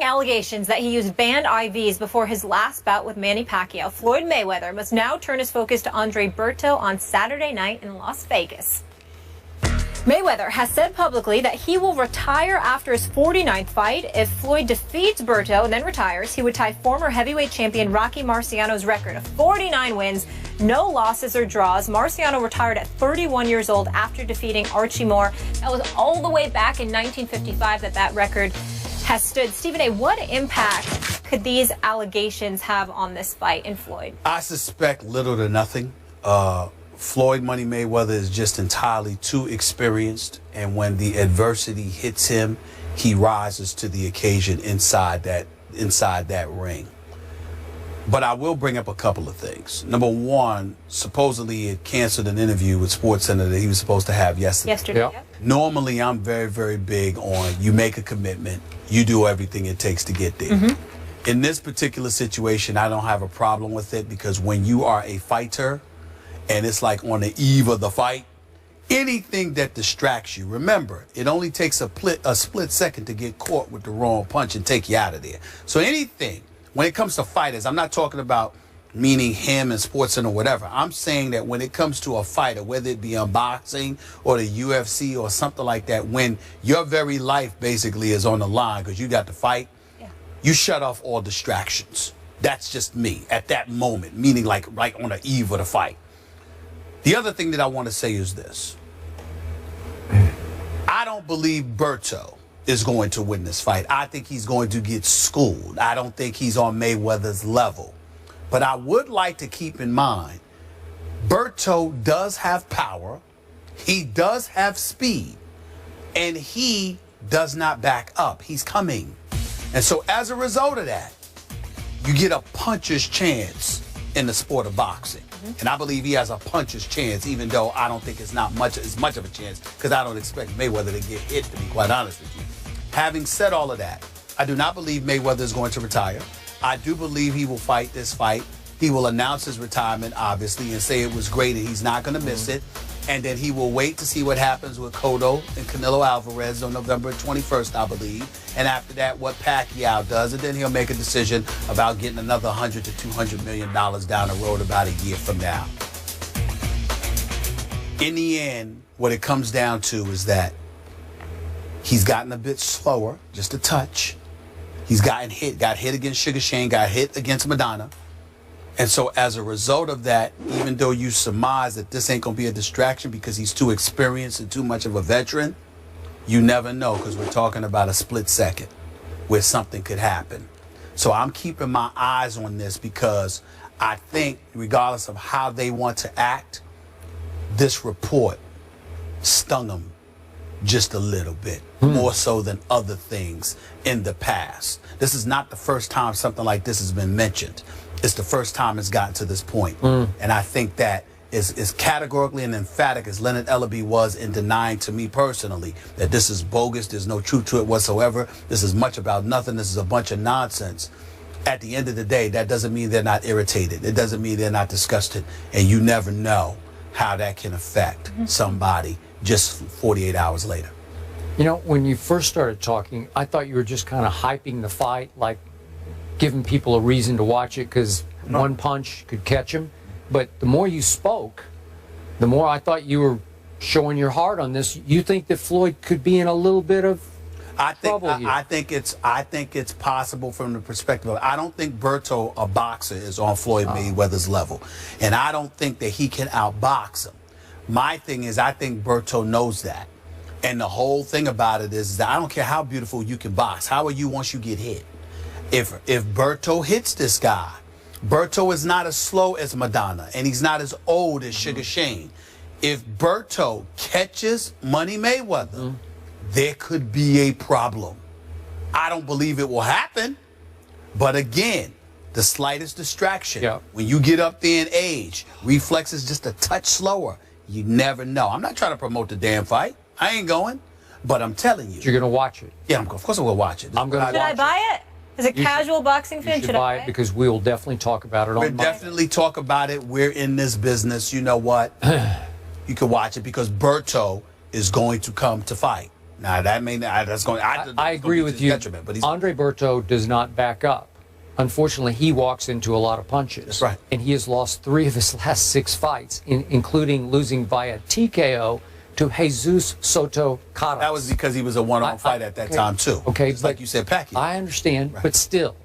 Allegations that he used banned IVs before his last bout with Manny Pacquiao, Floyd Mayweather must now turn his focus to Andre Berto on Saturday night in Las Vegas. Mayweather has said publicly that he will retire after his 49th fight. If Floyd defeats Berto and then retires, he would tie former heavyweight champion Rocky Marciano's record of 49 wins, no losses or draws. Marciano retired at 31 years old after defeating Archie Moore. That was all the way back in 1955 that record has stood. Stephen A., what impact could these allegations have on this fight in Floyd? I suspect little to nothing. Floyd Money Mayweather is just entirely too experienced, and when the adversity hits him, he rises to the occasion inside that ring. But I will bring up a couple of things. Number one, supposedly it canceled an interview with SportsCenter that he was supposed to have yesterday. Yep. Normally, I'm very, very big on you make a commitment, you do everything it takes to get there. In this particular situation, I don't have a problem with it, because when you are a fighter and it's like on the eve of the fight, anything that distracts you, remember, it only takes a split second to get caught with the wrong punch and take you out of there. So anything, when it comes to fighters, I'm not talking about meaning him and SportsCenter or whatever. I'm saying that when it comes to a fighter, whether it be in boxing or the UFC or something like that, when your very life basically is on the line because you got to fight, you shut off all distractions. That's just me at that moment, meaning like on the eve of the fight. The other thing that I want to say is this. I don't believe Berto is going to win this fight. I think he's going to get schooled. I don't think he's on Mayweather's level. But I would like to keep in mind, Berto does have power, he does have speed, and he does not back up. He's coming. And so as a result of that, you get a puncher's chance in the sport of boxing. And I believe he has a puncher's chance, even though I don't think it's not as much of a chance, because I don't expect Mayweather to get hit, to be quite honest with you. Having said all of that, I do not believe Mayweather is going to retire. I do believe he will fight this fight. He will announce his retirement, obviously, and say it was great and he's not going to miss it. And then he will wait to see what happens with Cotto and Canelo Alvarez on November 21st, I believe. And after that, what Pacquiao does. And then he'll make a decision about getting another $100 to $200 million down the road about a year from now. In the end, what it comes down to is that he's gotten a bit slower, just a touch. He's got hit against Sugar Shane, got hit against Madonna. And so as a result of that, even though you surmise that this ain't going to be a distraction because he's too experienced and too much of a veteran, you never know, because we're talking about a split second where something could happen. So I'm keeping my eyes on this, because I think regardless of how they want to act, this report stung them just a little bit, more so than other things in the past. This is not the first time something like this has been mentioned. It's the first time it's gotten to this point. And I think that is categorically and emphatic as Leonard Ellaby was in denying to me personally that this is bogus, there's no truth to it whatsoever, this is much about nothing, this is a bunch of nonsense. At the end of the day, that doesn't mean they're not irritated. It doesn't mean they're not disgusted. And you never know how that can affect somebody just 48 hours later. You know, when you first started talking, I thought you were just kind of hyping the fight, like giving people a reason to watch it because one punch could catch him. But the more you spoke, the more I thought you were showing your heart on this. You think that Floyd could be in a little bit of trouble here? I think it's possible from the perspective of, I don't think Berto, a boxer, is on Floyd Mayweather's level. And I don't think that he can outbox him. My thing is, I think Berto knows that. And the whole thing about it is that I don't care how beautiful you can box. How are you once you get hit? If Berto hits this guy, Berto is not as slow as Madonna, and he's not as old as Sugar Shane. If Berto catches Money Mayweather, there could be a problem. I don't believe it will happen, but again, the slightest distraction, when you get up there in age, reflexes just a touch slower, you never know. I'm not trying to promote the damn fight. I ain't going, but I'm telling you. You're going to watch it? Yeah, of course I will watch it. Should I buy it? As a casual boxing fan, should buy it, because we will definitely talk about it. We'll definitely talk about it. We're in this business. You know what? You can watch it because Berto is going to come to fight. Nah, that may not. That's going. I agree with you. But Andre Berto does not back up. Unfortunately, he walks into a lot of punches. That's right. And he has lost 3 of his last 6 fights, including losing via TKO to Jesus Soto Caras. That was because he was a one-on fight at that time, too. Okay. Just like you said, Pacquiao. I understand, Right. but still,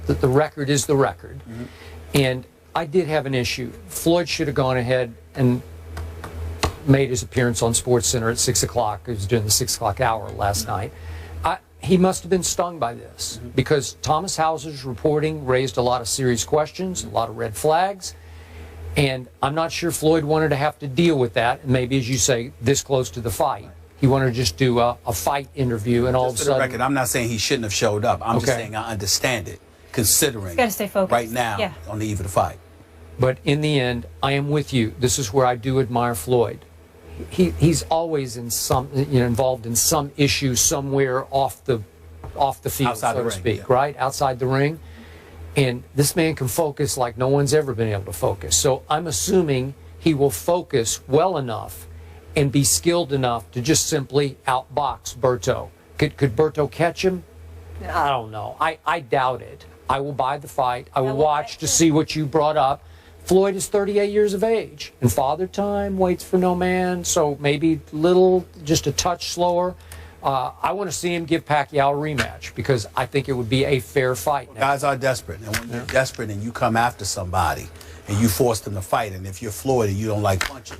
the record is the record. And I did have an issue. Floyd should have gone ahead and made his appearance on SportsCenter at 6 o'clock. He was during the 6 o'clock hour last night. He must have been stung by this because Thomas Hauser's reporting raised a lot of serious questions, a lot of red flags, and I'm not sure Floyd wanted to have to deal with that. And maybe, as you say, this close to the fight, he wanted to just do a fight interview, and all of a Just for the sudden, record, I'm not saying he shouldn't have showed up. I'm just saying I understand it, considering Gotta stay focused. right now on the eve of the fight. But in the end, I am with you. This is where I do admire Floyd. He's always in some, involved in some issue somewhere off the field, Outside so the to ring, speak, yeah. right outside the ring. And this man can focus like no one's ever been able to focus. So I'm assuming he will focus well enough and be skilled enough to just simply outbox Berto. Could Berto catch him? I don't know. I doubt it. I will buy the fight. I will watch to see what you brought up. Floyd is 38 years of age, and Father Time waits for no man, so maybe just a touch slower. I want to see him give Pacquiao a rematch because I think it would be a fair fight. Guys are desperate, and when you're desperate and you come after somebody and you force them to fight, and if you're Floyd and you don't like punching,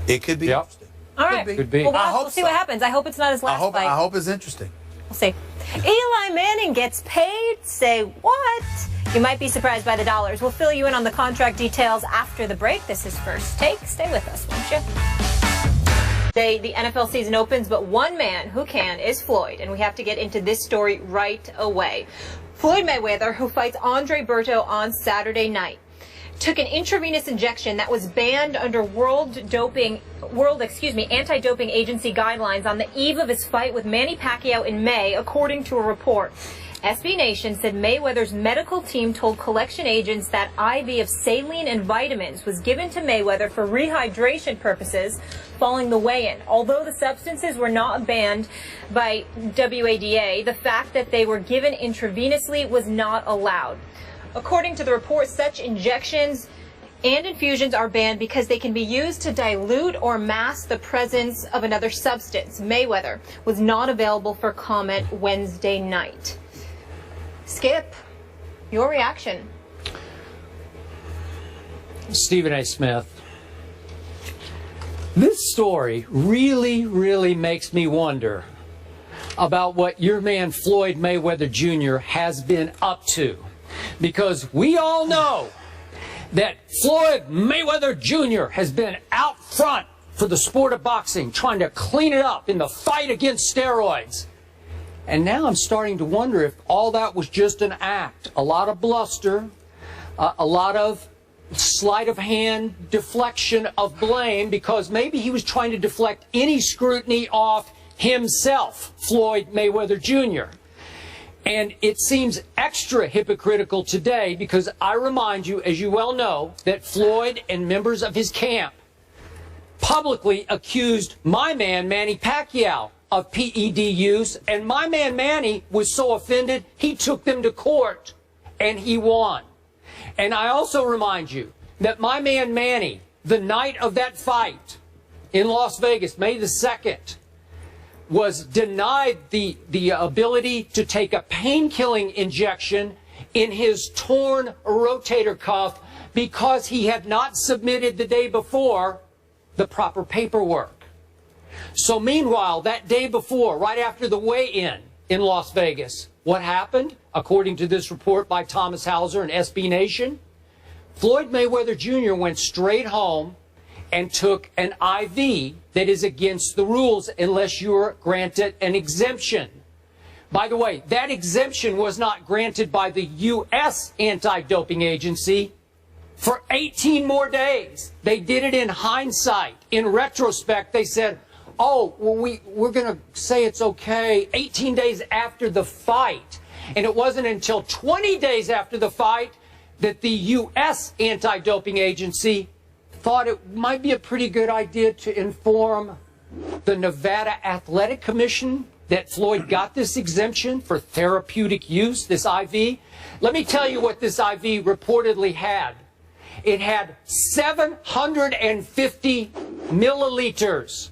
it could be interesting. All right. Could be. Well, I hope we'll see so. what happens. I hope it's not his last fight. I hope it's interesting. We'll see. Eli Manning gets paid? Say what? You might be surprised by the dollars. We'll fill you in on the contract details after the break. This is First Take. Stay with us, won't you? Today, the NFL season opens, but one man who can is Floyd, and we have to get into this story right away. Floyd Mayweather, who fights Andre Berto on Saturday night, took an intravenous injection that was banned under anti-doping agency guidelines on the eve of his fight with Manny Pacquiao in May, according to a report. SB Nation said Mayweather's medical team told collection agents that IV of saline and vitamins was given to Mayweather for rehydration purposes following the weigh-in. Although the substances were not banned by WADA, the fact that they were given intravenously was not allowed. According to the report, such injections and infusions are banned because they can be used to dilute or mask the presence of another substance. Mayweather was not available for comment Wednesday night. Skip, your reaction. Stephen A. Smith, this story really makes me wonder about what your man Floyd Mayweather Jr. has been up to. Because we all know that Floyd Mayweather Jr. has been out front for the sport of boxing, trying to clean it up in the fight against steroids. And now I'm starting to wonder if all that was just an act. A lot of bluster, a lot of sleight of hand deflection of blame, because maybe he was trying to deflect any scrutiny off himself, Floyd Mayweather Jr. And it seems extra hypocritical today because I remind you, as you well know, that Floyd and members of his camp publicly accused my man, Manny Pacquiao, of PED use, and my man Manny was so offended, he took them to court, and he won. And I also remind you that my man Manny, the night of that fight in Las Vegas, May the 2nd, was denied the ability to take a pain-killing injection in his torn rotator cuff because he had not submitted the day before the proper paperwork. So meanwhile, that day before, right after the weigh-in in Las Vegas, what happened? According to this report by Thomas Hauser and SB Nation, Floyd Mayweather Jr. went straight home and took an IV that is against the rules unless you're granted an exemption. By the way, that exemption was not granted by the U.S. anti-doping agency for 18 more days. They did it in hindsight. In retrospect, they said, oh, well, we're going to say it's okay 18 days after the fight. And it wasn't until 20 days after the fight that the U.S. anti-doping agency thought it might be a pretty good idea to inform the Nevada Athletic Commission that Floyd got this exemption for therapeutic use, this IV. Let me tell you what this IV reportedly had. It had 750 milliliters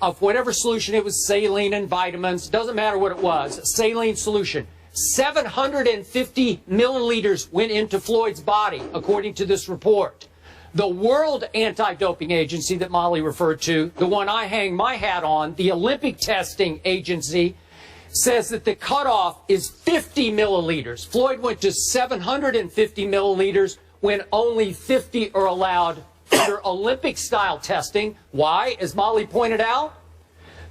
of whatever solution. It was saline and vitamins. Doesn't matter what it was. Saline solution. 750 milliliters went into Floyd's body, according to this report. The World Anti-Doping Agency that Molly referred to, the one I hang my hat on, the Olympic Testing Agency, says that the cutoff is 50 milliliters. Floyd went to 750 milliliters when only 50 are allowed under Olympic-style testing. Why? As Molly pointed out,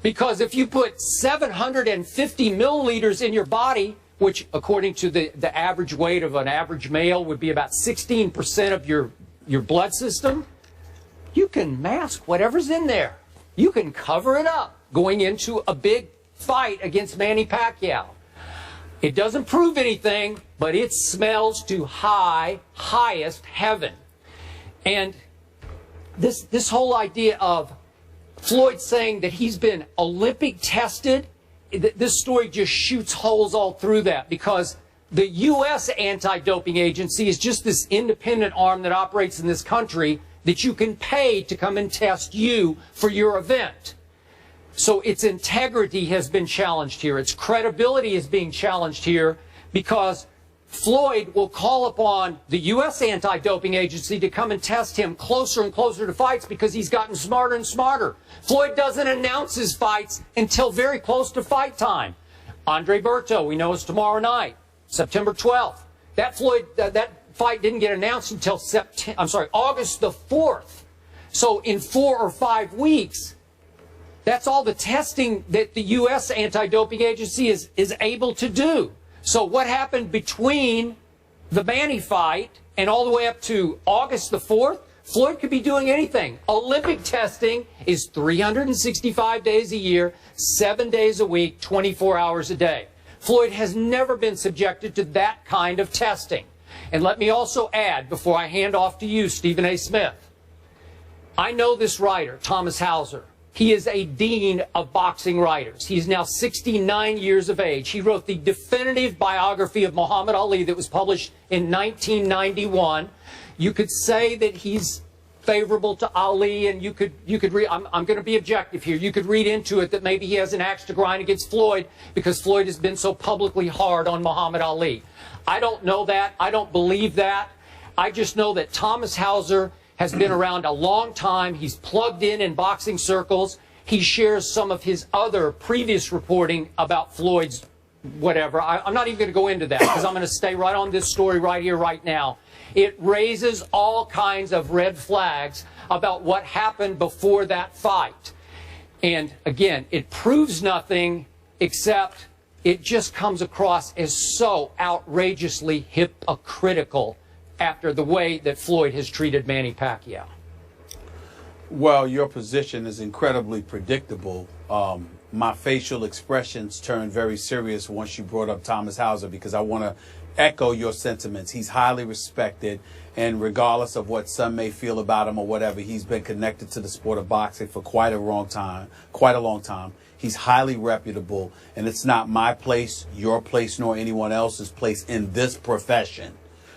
because if you put 750 milliliters in your body, which according to the average weight of an average male would be about 16% of your blood system, you can mask whatever's in there. You can cover it up going into a big fight against Manny Pacquiao. It doesn't prove anything, but it smells to highest heaven. And this whole idea of Floyd saying that he's been Olympic tested, this story just shoots holes all through that, because the U.S. Anti-Doping Agency is just this independent arm that operates in this country that you can pay to come and test you for your event. So its integrity has been challenged here. Its credibility is being challenged here because Floyd will call upon the U.S. Anti-Doping Agency to come and test him closer and closer to fights because he's gotten smarter and smarter. Floyd doesn't announce his fights until very close to fight time. Andre Berto, we know, is tomorrow night, September 12th. That fight didn't get announced until August the 4th. So in 4 or 5 weeks, that's all the testing that the U.S. Anti-Doping Agency is able to do. So what happened between the Manny fight and all the way up to August the 4th? Floyd could be doing anything. Olympic testing is 365 days a year, 7 days a week, 24 hours a day. Floyd has never been subjected to that kind of testing. And let me also add, before I hand off to you, Stephen A. Smith, I know this writer, Thomas Hauser. He is a dean of boxing writers. He's now 69 years of age. He wrote the definitive biography of Muhammad Ali that was published in 1991. You could say that he's favorable to Ali, and you could read, I'm going to be objective here. You could read into it that maybe he has an axe to grind against Floyd because Floyd has been so publicly hard on Muhammad Ali. I don't know that. I don't believe that. I just know that Thomas Hauser has been around a long time. He's plugged in boxing circles. He shares some of his other previous reporting about Floyd's whatever. I'm not even going to go into that because I'm going to stay right on this story right here, right now. It raises all kinds of red flags about what happened before that fight. And again, it proves nothing except it just comes across as so outrageously hypocritical after the way that Floyd has treated Manny Pacquiao. Well, your position is incredibly predictable. My facial expressions turned very serious once you brought up Thomas Hauser because I want to echo your sentiments. He's highly respected, and regardless of what some may feel about him or whatever, he's been connected to the sport of boxing for quite a long time. He's highly reputable, and it's not my place, your place, nor anyone else's place in this profession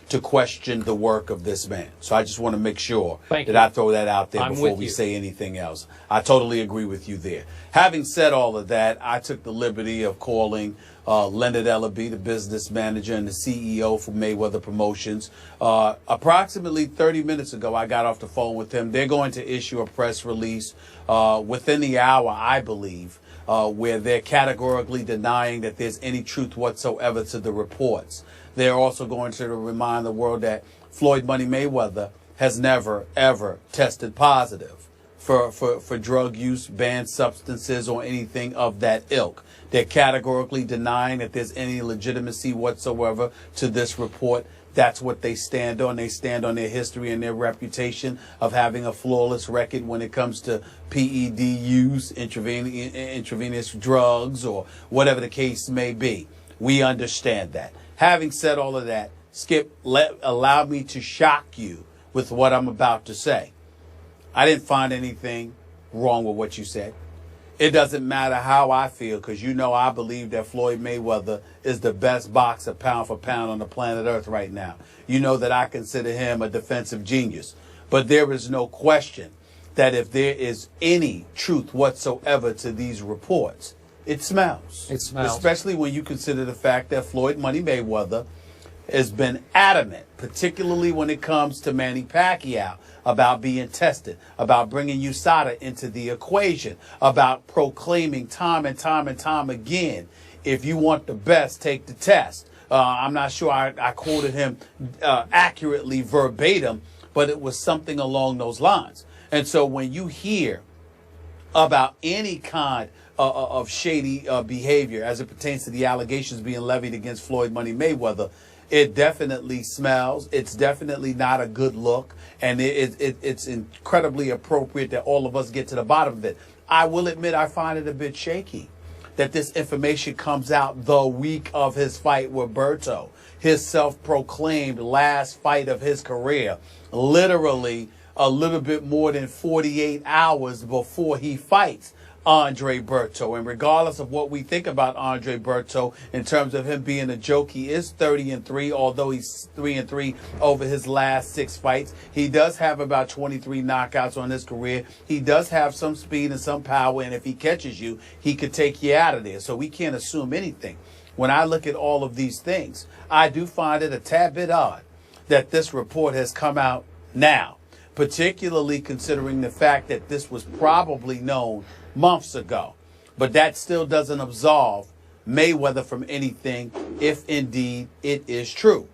to question the work of this man. So I just want to make sure that I throw that out there before we say anything else. I totally agree with you there. Having said all of that, I took the liberty of calling Leonard Ellaby, the business manager and the CEO for Mayweather Promotions. Approximately 30 minutes ago, I got off the phone with him. They're going to issue a press release within the hour, I believe, where they're categorically denying that there's any truth whatsoever to the reports. They're also going to remind the world that Floyd Money Mayweather has never, ever tested positive for drug use, banned substances, or anything of that ilk. They're categorically denying that there's any legitimacy whatsoever to this report. That's what they stand on. They stand on their history and their reputation of having a flawless record when it comes to PED use, intravenous drugs, or whatever the case may be. We understand that. Having said all of that, Skip, allow me to shock you with what I'm about to say. I didn't find anything wrong with what you said. It doesn't matter how I feel, because you know I believe that Floyd Mayweather is the best boxer pound for pound on the planet Earth right now. You know that I consider him a defensive genius. But there is no question that if there is any truth whatsoever to these reports, it smells. It smells. Especially when you consider the fact that Floyd Money Mayweather has been adamant, particularly when it comes to Manny Pacquiao, about being tested, about bringing USADA into the equation, about proclaiming time and time and time again, if you want the best, take the test. I'm not sure I quoted him accurately verbatim, but it was something along those lines. And so when you hear about any kind of shady behavior as it pertains to the allegations being levied against Floyd Money Mayweather, it definitely smells. It's definitely not a good look. And it's incredibly appropriate that all of us get to the bottom of it. I will admit I find it a bit shaky that this information comes out the week of his fight with Berto, his self-proclaimed last fight of his career, literally a little bit more than 48 hours before he fights Andre Berto. And regardless of what we think about Andre Berto in terms of him being a joke, he is 30-3, although he's 3-3 over his last 6 fights. He does have about 23 knockouts on his career. He does have some speed and some power, and if he catches you, he could take you out of there. So we can't assume anything. When I look at all of these things, I do find it a tad bit odd that this report has come out now, particularly considering the fact that this was probably known months ago. But that still doesn't absolve Mayweather from anything if indeed it is true.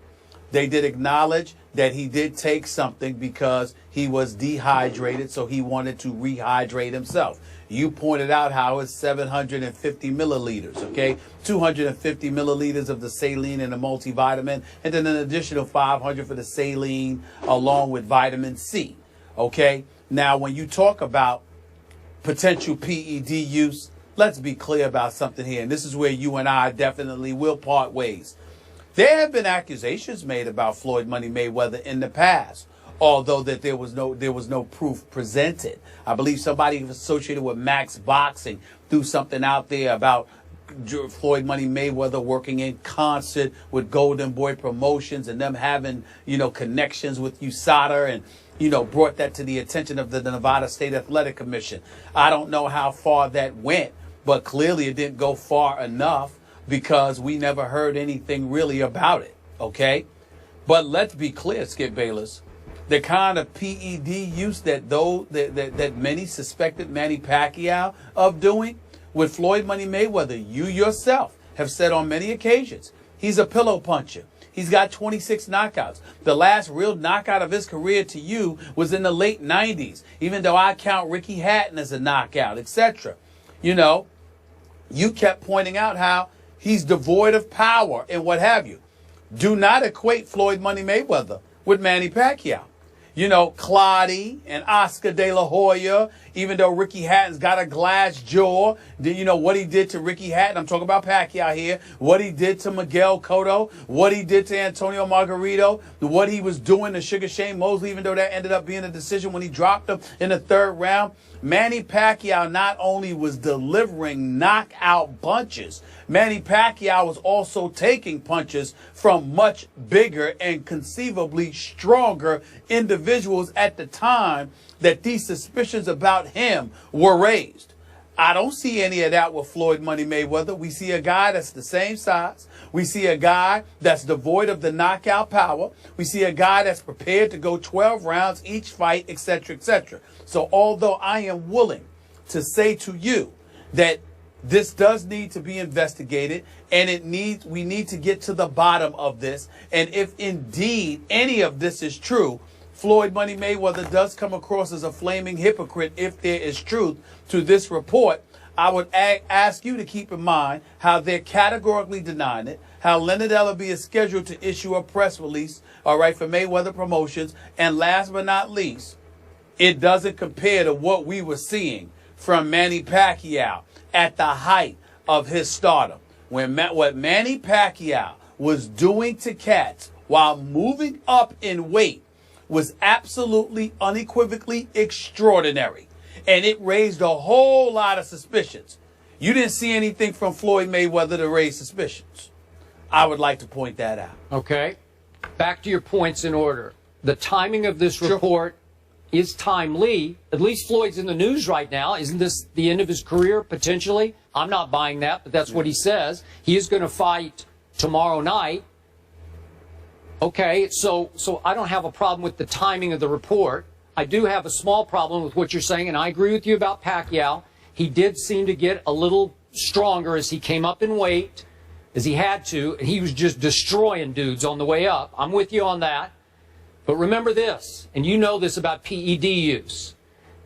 They did acknowledge that he did take something because he was dehydrated, so he wanted to rehydrate himself. You pointed out how it's 750 milliliters, okay? 250 milliliters of the saline and the multivitamin, and then an additional 500 for the saline along with vitamin C, okay? Now, when you talk about potential PED use, let's be clear about something here, and this is where you and I definitely will part ways. There have been accusations made about Floyd Money Mayweather in the past, although that there was no proof presented. I believe somebody associated with Max Boxing threw something out there about Floyd Money Mayweather working in concert with Golden Boy Promotions and them having, connections with USADA and, brought that to the attention of the Nevada State Athletic Commission. I don't know how far that went, but clearly it didn't go far enough because we never heard anything really about it, okay? But let's be clear, Skip Bayless, the kind of PED use that many suspected Manny Pacquiao of doing with Floyd Money Mayweather, you yourself have said on many occasions, he's a pillow puncher. He's got 26 knockouts. The last real knockout of his career to you was in the late 90s, even though I count Ricky Hatton as a knockout, etc. You kept pointing out how he's devoid of power and what have you. Do not equate Floyd Money Mayweather with Manny Pacquiao. Clottey and Oscar De La Hoya, even though Ricky Hatton's got a glass jaw, what he did to Ricky Hatton, I'm talking about Pacquiao here, what he did to Miguel Cotto, what he did to Antonio Margarito, what he was doing to Sugar Shane Mosley, even though that ended up being a decision when he dropped him in the 3rd round. Manny Pacquiao not only was delivering knockout punches, Manny Pacquiao was also taking punches from much bigger and conceivably stronger individuals at the time that these suspicions about him were raised. I don't see any of that with Floyd Money Mayweather. We see a guy that's the same size. We see a guy that's devoid of the knockout power. We see a guy that's prepared to go 12 rounds each fight, etc., etc. So although I am willing to say to you that this does need to be investigated and we need to get to the bottom of this, and if indeed any of this is true, Floyd Money Mayweather does come across as a flaming hypocrite if there is truth to this report, I would ask you to keep in mind how they're categorically denying it, how Leonard Ellaby is scheduled to issue a press release, for Mayweather Promotions, and last but not least, it doesn't compare to what we were seeing from Manny Pacquiao at the height of his stardom. What Manny Pacquiao was doing to cats while moving up in weight was absolutely, unequivocally extraordinary. And it raised a whole lot of suspicions. You didn't see anything from Floyd Mayweather to raise suspicions. I would like to point that out. Okay. Back to your points in order. The timing of this report is timely. At least Floyd's in the news right now. Isn't this the end of his career, potentially? I'm not buying that, but that's what he says. He is going to fight tomorrow night. Okay, so I don't have a problem with the timing of the report. I do have a small problem with what you're saying, and I agree with you about Pacquiao. He did seem to get a little stronger as he came up in weight, as he had to, and he was just destroying dudes on the way up. I'm with you on that. But remember this, and you know this about PED use.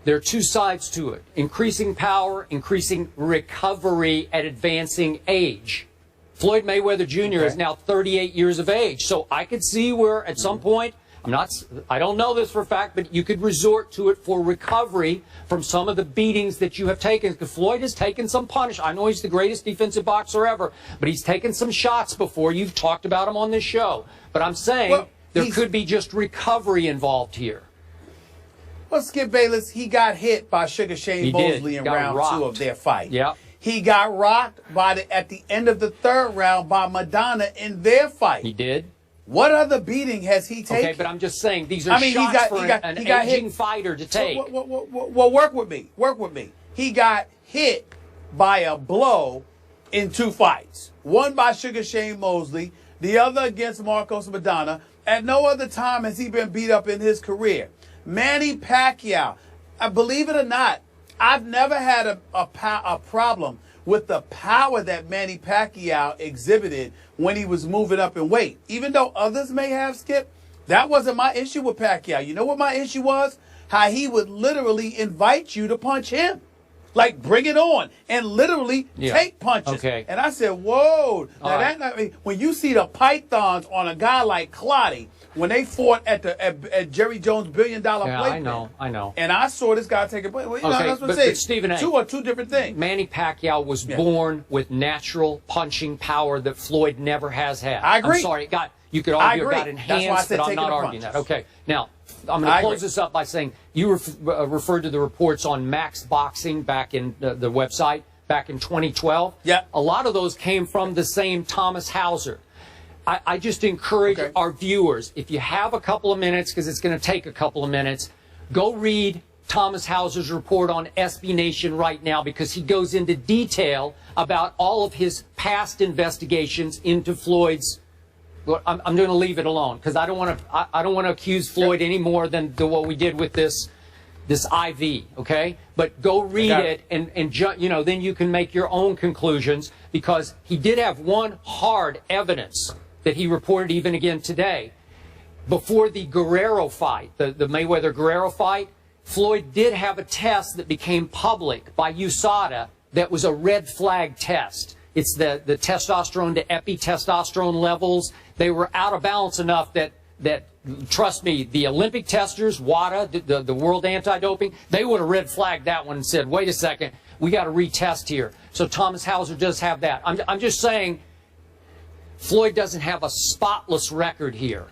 There are two sides to it. Increasing power, increasing recovery at advancing age. Floyd Mayweather Jr. is now 38 years of age. So I could see where at some point, I don't know this for a fact, but you could resort to it for recovery from some of the beatings that you have taken. Because Floyd has taken some punish. I know he's the greatest defensive boxer ever, but he's taken some shots before. You've talked about him on this show. But I'm saying there could be just recovery involved here. Well, Skip Bayless, he got hit by Sugar Shane Mosley in round 2 of their fight. Yeah. He got rocked at the end of the 3rd round by Madonna in their fight. He did. What other beating has he taken? Okay, but I'm just saying these are shots for an aging fighter to take. Well, work with me. Work with me. He got hit by a blow in 2 fights. One by Sugar Shane Mosley, the other against Marcos Madonna. At no other time has he been beat up in his career. Manny Pacquiao, believe it or not, I've never had a problem with the power that Manny Pacquiao exhibited when he was moving up in weight. Even though others may have, Skip, that wasn't my issue with Pacquiao. You know what my issue was? How he would literally invite you to punch him. Like, bring it on, and literally take punches. Okay. And I said, whoa. Now, when you see the pythons on a guy like Clottey, when they fought at Jerry Jones' $1 billion plate. I know. And I saw this guy take a play. Well, that's what I'm saying. Stephen A. Two different things. Manny Pacquiao was born with natural punching power that Floyd never has had. I agree. I'm sorry, you could argue about enhanced, but I'm not arguing that. Okay, now, I'm going to close this up by saying you referred to the reports on Max Boxing back in the website back in 2012. Yeah. A lot of those came from the same Thomas Hauser. I just encourage our viewers, if you have a couple of minutes, because it's going to take a couple of minutes, go read Thomas Hauser's report on SB Nation right now, because he goes into detail about all of his past investigations into Floyd's. I'm going to leave it alone because I don't want to accuse Floyd any more than what we did with this IV. Okay, but go read it and then you can make your own conclusions, because he did have one hard evidence that he reported even again today. Before the Guerrero fight, the Mayweather-Guerrero fight, Floyd did have a test that became public by USADA that was a red flag test. It's the testosterone to epitestosterone levels. They were out of balance enough that trust me, the Olympic testers, WADA, the World Anti-Doping, they would have red flagged that one and said, wait a second, we got to retest here. So Thomas Hauser does have that. I'm just saying, Floyd doesn't have a spotless record here.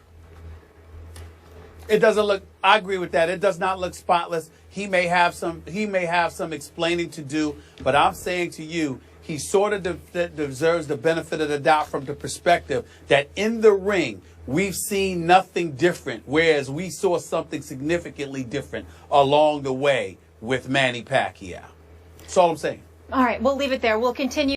It doesn't look. I agree with that. It does not look spotless. He may have some explaining to do. But I'm saying to you, he sort of deserves the benefit of the doubt from the perspective that in the ring we've seen nothing different, whereas we saw something significantly different along the way with Manny Pacquiao. That's all I'm saying. All right, we'll leave it there. We'll continue.